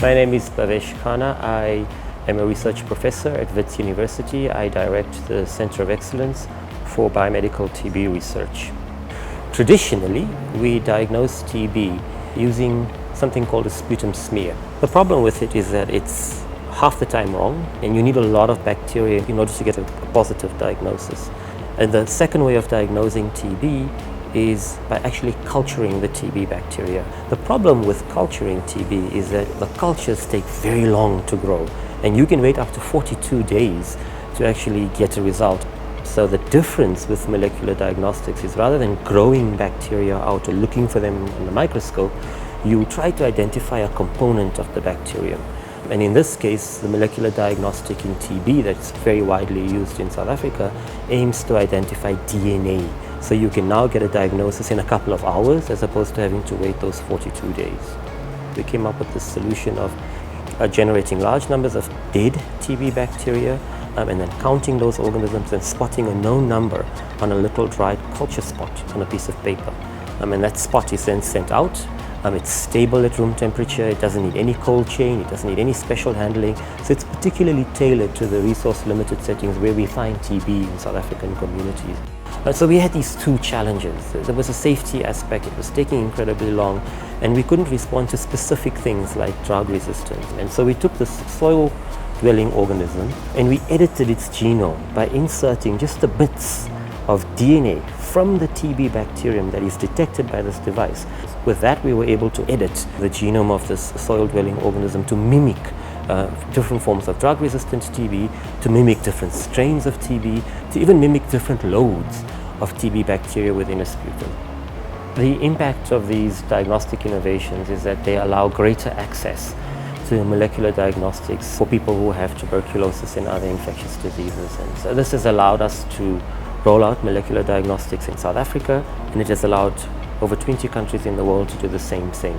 My name is Bavesh Kana. I am a research professor at Wits University. I direct the Center of Excellence for Biomedical TB Research. Traditionally, we diagnose TB using something called a sputum smear. The problem with it is that it's half the time wrong, and you need a lot of bacteria in order to get a positive diagnosis. And the second way of diagnosing TB is by actually culturing the TB bacteria. The problem with culturing TB is that the cultures take very long to grow, and you can wait up to 42 days to actually get a result. So the difference with molecular diagnostics is rather than growing bacteria out or looking for them in the microscope, you try to identify a component of the bacterium. And in this case, the molecular diagnostic in TB that's very widely used in South Africa aims to identify DNA. So you can now get a diagnosis in a couple of hours as opposed to having to wait those 42 days. We came up with this solution of generating large numbers of dead TB bacteria and then counting those organisms and spotting a known number on a little dried culture spot on a piece of paper. And that spot is then sent out. It's stable at room temperature, it doesn't need any cold chain, it doesn't need any special handling. So it's particularly tailored to the resource-limited settings where we find TB in South African communities. So we had these two challenges. There was a safety aspect, it was taking incredibly long, and we couldn't respond to specific things like drug resistance. And so we took this soil-dwelling organism and we edited its genome by inserting just the bits of DNA from the TB bacterium that is detected by this device. With that, we were able to edit the genome of this soil-dwelling organism to mimic different forms of drug-resistant TB, to mimic different strains of TB, to even mimic different loads of TB bacteria within a sputum. The impact of these diagnostic innovations is that they allow greater access to molecular diagnostics for people who have tuberculosis and other infectious diseases. And so this has allowed us to roll out molecular diagnostics in South Africa, and it has allowed over 20 countries in the world to do the same thing.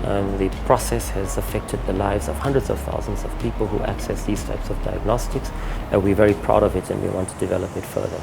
The process has affected the lives of hundreds of thousands of people who access these types of diagnostics. We're very proud of it and we want to develop it further.